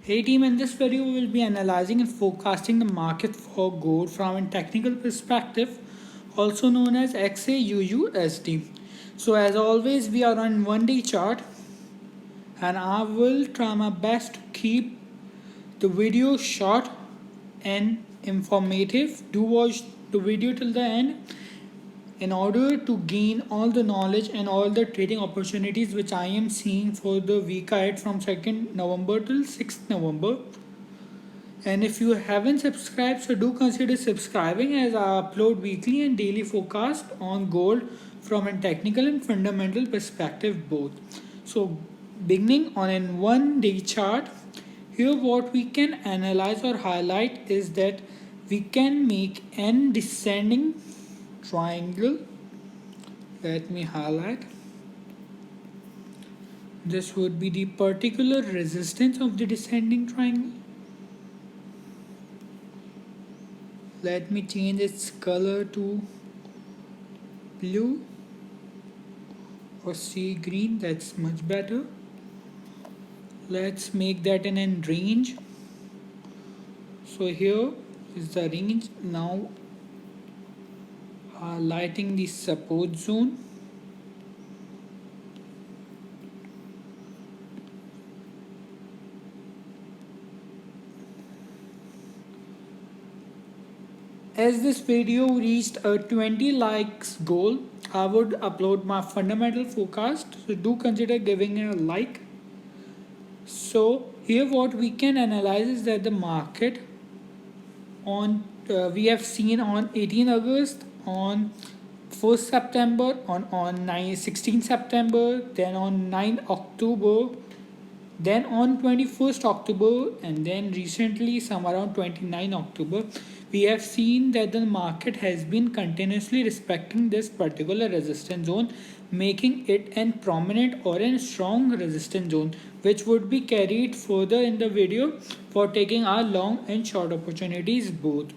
Hey team, in this video we will be analyzing and forecasting the market for gold from a technical perspective, also known as XAUUSD. So as always we are on 1 day chart and I will try my best to keep the video short and informative. Do watch the video till the end in order to gain all the knowledge and all the trading opportunities which I am seeing for the week ahead from 2nd November till 6th November. And if you haven't subscribed, so do consider subscribing as I upload weekly and daily forecast on gold from a technical and fundamental perspective both. So beginning on a 1 day chart, here what we can analyze or highlight is that we can make an descending triangle. Let me highlight. This would be the particular resistance of the descending triangle. Let me change its color to blue or sea green, that's much better. Let's make that in a range. So here is the range. Now highlighting the support zone. As this video reached a 20 likes goal, I would upload my fundamental forecast. So do consider giving a like. So here what we can analyze is that the market on we have seen on 18 August, on 1st September, on 16 September, then on 9 October, then on 21st October, and then recently some around 29 October, we have seen that the market has been continuously respecting this particular resistance zone, making it an prominent or a strong resistance zone, which would be carried further in the video for taking our long and short opportunities both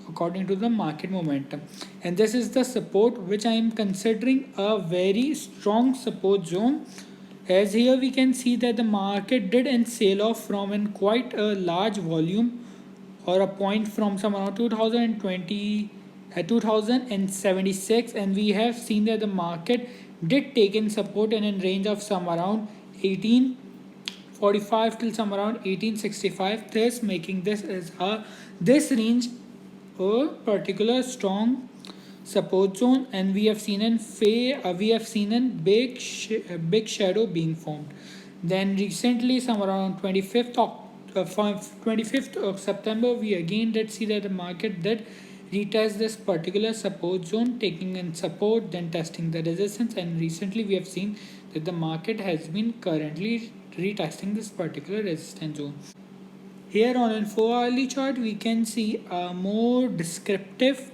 according to the market momentum. And this is the support which I am considering a very strong support zone, as here we can see that the market did and sell off from in quite a large volume or a point from some around 2020 2076, and we have seen that the market did take in support in a range of some around 1845 till some around 1865, thus making this as this range a particular strong support zone, and we have seen in big shadow being formed. Then recently some around 25th of September, we again did see that the market did retest this particular support zone, taking in support, then testing the resistance, and recently we have seen that the market has been currently retesting this particular resistance zone. Here on an 4 hourly chart, we can see a more descriptive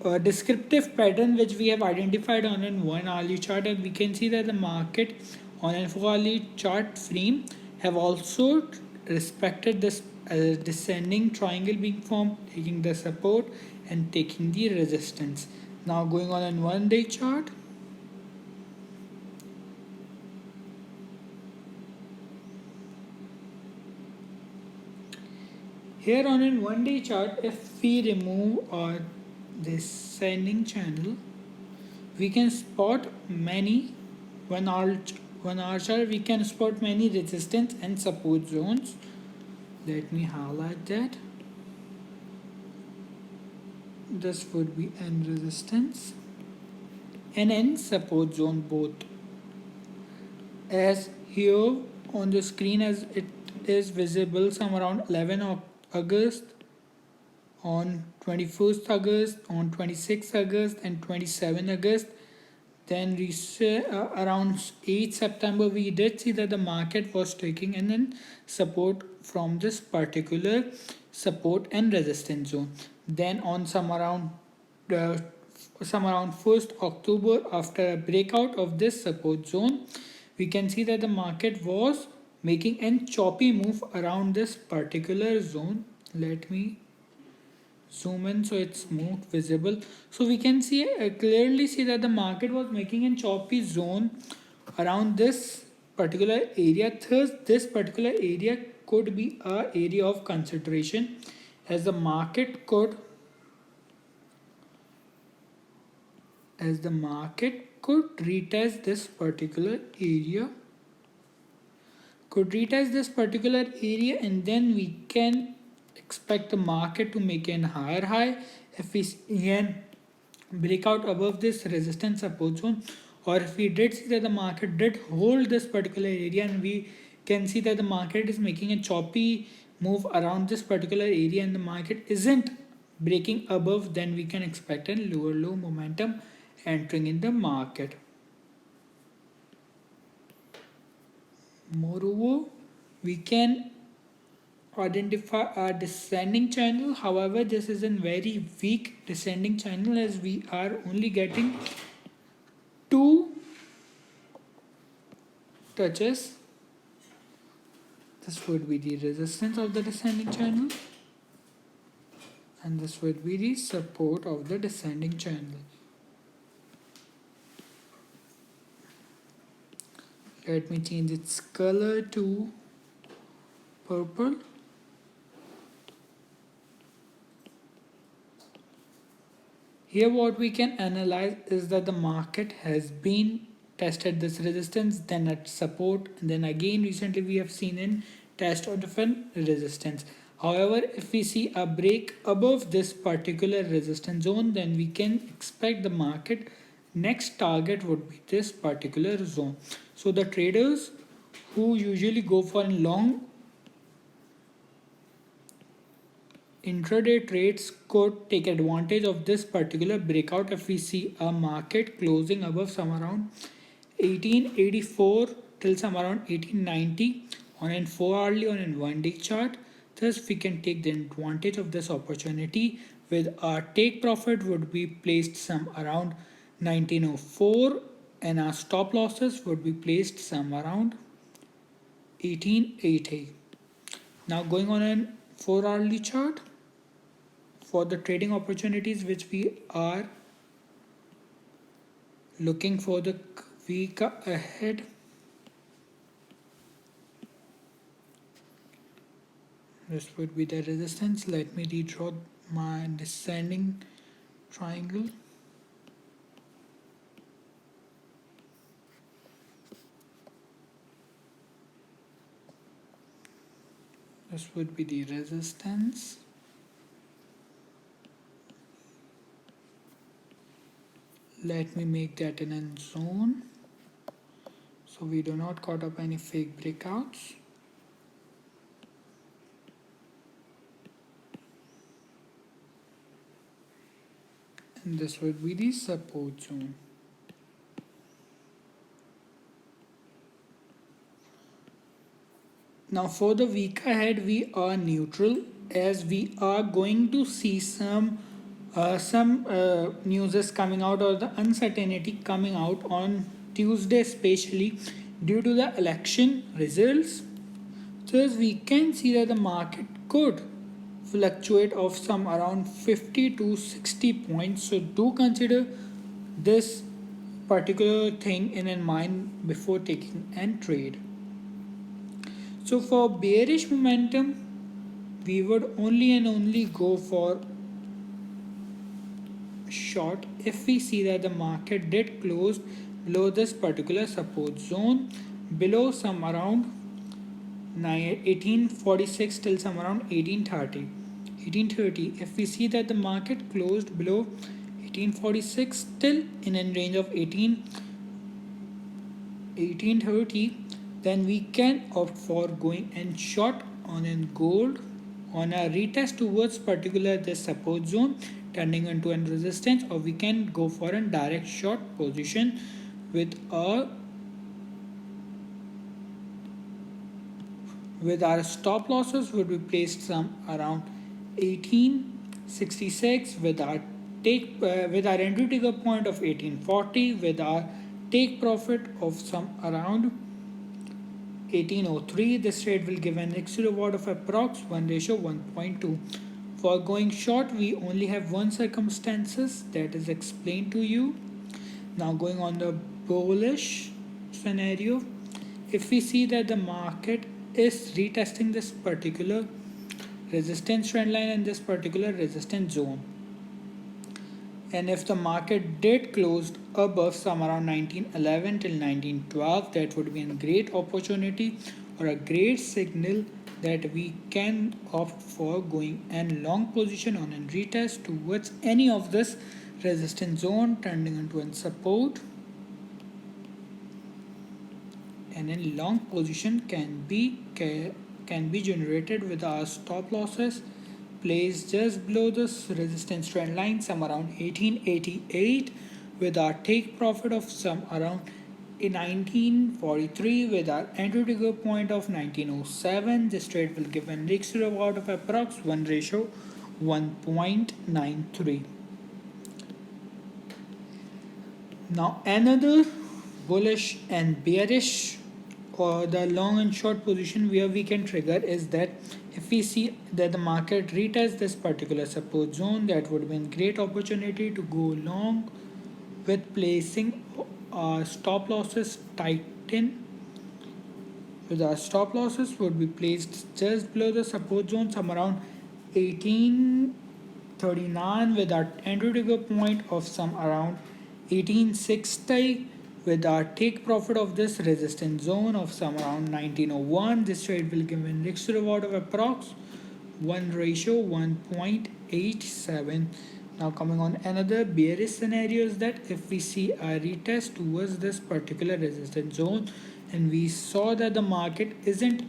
pattern which we have identified on an 1 hourly chart, and we can see that the market on an 4 hourly chart frame have also respected this descending triangle being formed, taking the support and taking the resistance. Now going on an 1 day chart, here on an 1 day chart, if we remove our descending channel, we can spot many 1 hour chart, we can spot many resistance and support zones. Let me highlight that. This would be N resistance and N support zone both, as here on the screen as it is visible some around 11 August, on 21st August, on 26th August and 27 August. Then around 8 September, we did see that the market was taking in then support from this particular support and resistance zone. Then on some around 1st October, after a breakout of this support zone, we can see that the market was making a choppy move around this particular zone. Let me zoom in so it's more visible. So we can see clearly see that the market was making a choppy zone around this particular area. Thus this particular area could be a area of consideration, as the market could retest this particular area, and then we can expect the market to make an higher high if we again break out above this resistance support zone, or if we did see that the market did hold this particular area and we can see that the market is making a choppy move around this particular area and the market isn't breaking above, then we can expect a lower low momentum entering in the market. Moreover, we can identify a descending channel. However, this is a very weak descending channel, as we are only getting two touches. This would be the resistance of the descending channel, and this would be the support of the descending channel. Let me change its color to purple. Here what we can analyze is that the market has been tested this resistance, then at support, and then again recently we have seen in test of different resistance. However, if we see a break above this particular resistance zone, then we can expect the market next target would be this particular zone. So the traders who usually go for long intraday trades could take advantage of this particular breakout if we see a market closing above some around 1884 till some around 1890 on an 4-hourly on a 1-day chart. Thus we can take the advantage of this opportunity, with our take profit would be placed some around 1904 and our stop losses would be placed some around 1880. Now going on a 4-hourly chart for the trading opportunities which we are looking for the week ahead. This would be the resistance. Let me redraw my descending triangle. This would be the resistance. Let me make that in a zone so we do not caught up any fake breakouts. And this would be the support zone. Now for the week ahead we are neutral, as we are going to see some news is coming out, or the uncertainty coming out on Tuesday, especially due to the election results. So as we can see that the market could fluctuate of some around 50 to 60 points. So do consider this particular thing in mind before taking a trade. So for bearish momentum, we would only and only go for short if we see that the market did close below this particular support zone, below some around 1846 till some around 1830. If we see that the market closed below 1846 till in a range of 1830, then we can opt for going and short on in gold on a retest towards particular this support zone, turning into a resistance, or we can go for a direct short position with our stop losses would be placed some around 1866, with our entry trigger point of 1840, with our take profit of some around 1803. This trade will give an exit reward of approx 1:1.2. For going short, we only have one circumstances that is explained to you. Now going on the bullish scenario, if we see that the market is retesting this particular resistance trend line and this particular resistance zone. And if the market did close above some around 1911 till 1912, that would be a great opportunity or a great signal that we can opt for going and long position on a retest towards any of this resistance zone, turning into a support, and a long position can be generated with our stop losses placed just below this resistance trend line some around 1888, with our take profit of some around 1943, with our entry trigger point of 1907. This trade will give an risk to reward of approx 1 ratio 1.93. Now another bullish and bearish or the long and short position where we can trigger is that if we see that the market retests this particular support zone, that would be a great opportunity to go long with placing stop losses tighten, with our stop losses would be placed just below the support zone some around 1839, with our entry trigger point of some around 1860, with our take profit of this resistance zone of some around 1901. This trade will give an risk to reward of approx 1 ratio 1.87. Now coming on another bearish scenario is that if we see a retest towards this particular resistance zone and we saw that the market isn't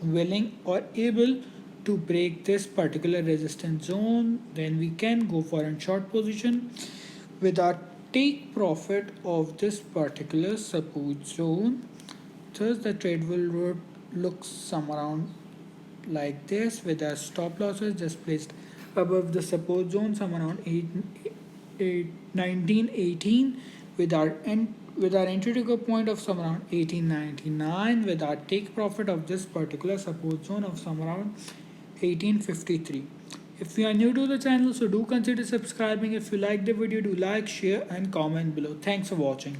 willing or able to break this particular resistance zone, then we can go for a short position with our take profit of this particular support zone. Thus the trade will look some around like this, with our stop losses just placed above the support zone some around 1918, with our entry trigger point of some around 1899, with our take profit of this particular support zone of some around 1853. If you are new to the channel, so do consider subscribing. If you like the video, do like, share and comment below. Thanks for watching.